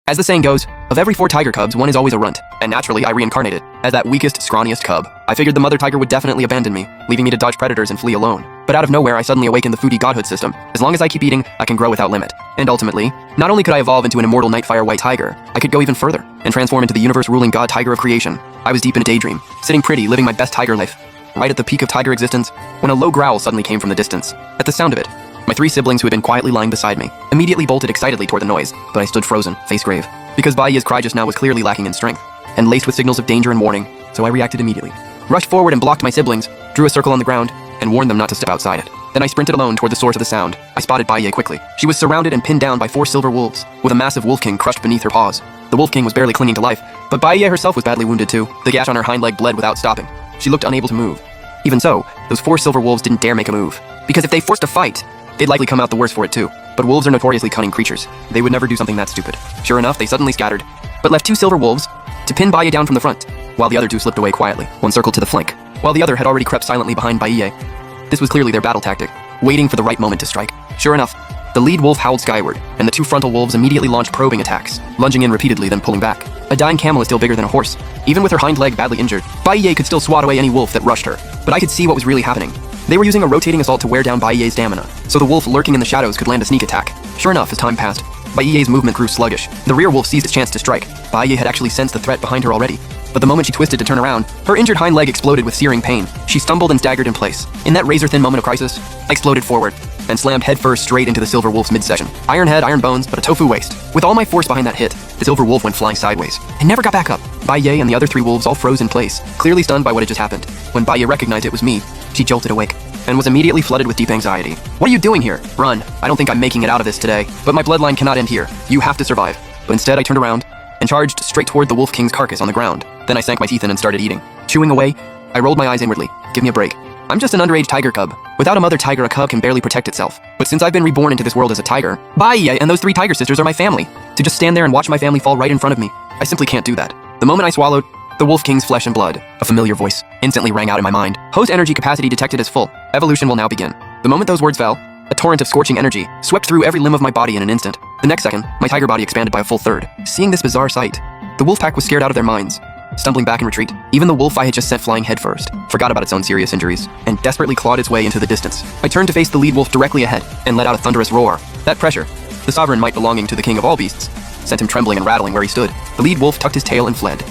As the saying goes, of every 4 tiger cubs, one is always a runt, and naturally I reincarnated as that weakest, scrawniest cub. I figured the mother tiger would definitely abandon me, leaving me to dodge predators and flee alone. But out of nowhere, I suddenly awakened the foodie godhood system. As long as I keep eating, I can grow without limit. And ultimately, not only could I evolve into an immortal Nightfire white tiger, I could go even further and transform into the universe-ruling god tiger of creation. I was deep in a daydream, sitting pretty, living my best tiger life, right at the peak of tiger existence, when a low growl suddenly came from the distance. At the sound of it, my 3 siblings who had been quietly lying beside me immediately bolted excitedly toward the noise, but I stood frozen, face grave, because Baiya's cry just now was clearly lacking in strength, and laced with signals of danger and warning, so I reacted immediately. Rushed forward and blocked my siblings, drew a circle on the ground, and warned them not to step outside it. Then I sprinted alone toward the source of the sound. I spotted Baiya quickly. She was surrounded and pinned down by 4 silver wolves, with a massive wolf king crushed beneath her paws. The wolf king was barely clinging to life, but Baiya herself was badly wounded too. The gash on her hind leg bled without stopping. She looked unable to move. Even so, those 4 silver wolves didn't dare make a move, because if they forced a fight, they'd likely come out the worse for it too. But wolves are notoriously cunning creatures. They would never do something that stupid. Sure enough, they suddenly scattered, but left 2 silver wolves to pin Baiya down from the front, while the other 2 slipped away quietly. One circled to the flank, while the other had already crept silently behind Baiya. This was clearly their battle tactic, waiting for the right moment to strike. Sure enough, the lead wolf howled skyward, and the 2 frontal wolves immediately launched probing attacks, lunging in repeatedly then pulling back. A dying camel is still bigger than a horse. Even with her hind leg badly injured, Baiya could still swat away any wolf that rushed her. But I could see what was really happening. They were using a rotating assault to wear down Baiya's stamina, so the wolf lurking in the shadows could land a sneak attack. Sure enough, as time passed, Baiya's movement grew sluggish. The rear wolf seized its chance to strike. Baiya had actually sensed the threat behind her already, but the moment she twisted to turn around, her injured hind leg exploded with searing pain. She stumbled and staggered in place. In that razor-thin moment of crisis, I exploded forward and slammed headfirst straight into the silver wolf's midsection. Iron head, iron bones, but a tofu waist. With all my force behind that hit, the silver wolf went flying sideways and never got back up. Baiya and the other 3 wolves all froze in place, clearly stunned by what had just happened. When Baiya recognized it was me, she jolted awake and was immediately flooded with deep anxiety. What are you doing here? Run. I don't think I'm making it out of this today, but my bloodline cannot end here. You have to survive. But instead I turned around and charged straight toward the wolf king's carcass on the ground. Then I sank my teeth in and started eating. Chewing away, I rolled my eyes inwardly. Give me a break. I'm just an underage tiger cub. Without a mother tiger, a cub can barely protect itself. But since I've been reborn into this world as a tiger, Baiya and those 3 tiger sisters are my family. To just stand there and watch my family fall right in front of me, I simply can't do that. The moment I swallowed the wolf king's flesh and blood, a familiar voice instantly rang out in my mind. Host energy capacity detected as full. Evolution will now begin. The moment those words fell, a torrent of scorching energy swept through every limb of my body in an instant. The next second, my tiger body expanded by a full third. Seeing this bizarre sight, the wolf pack was scared out of their minds, stumbling back in retreat. Even the wolf I had just sent flying headfirst forgot about its own serious injuries and desperately clawed its way into the distance. I turned to face the lead wolf directly ahead and let out a thunderous roar. That pressure, the sovereign might belonging to the king of all beasts, sent him trembling and rattling where he stood. The lead wolf tucked his tail and fled.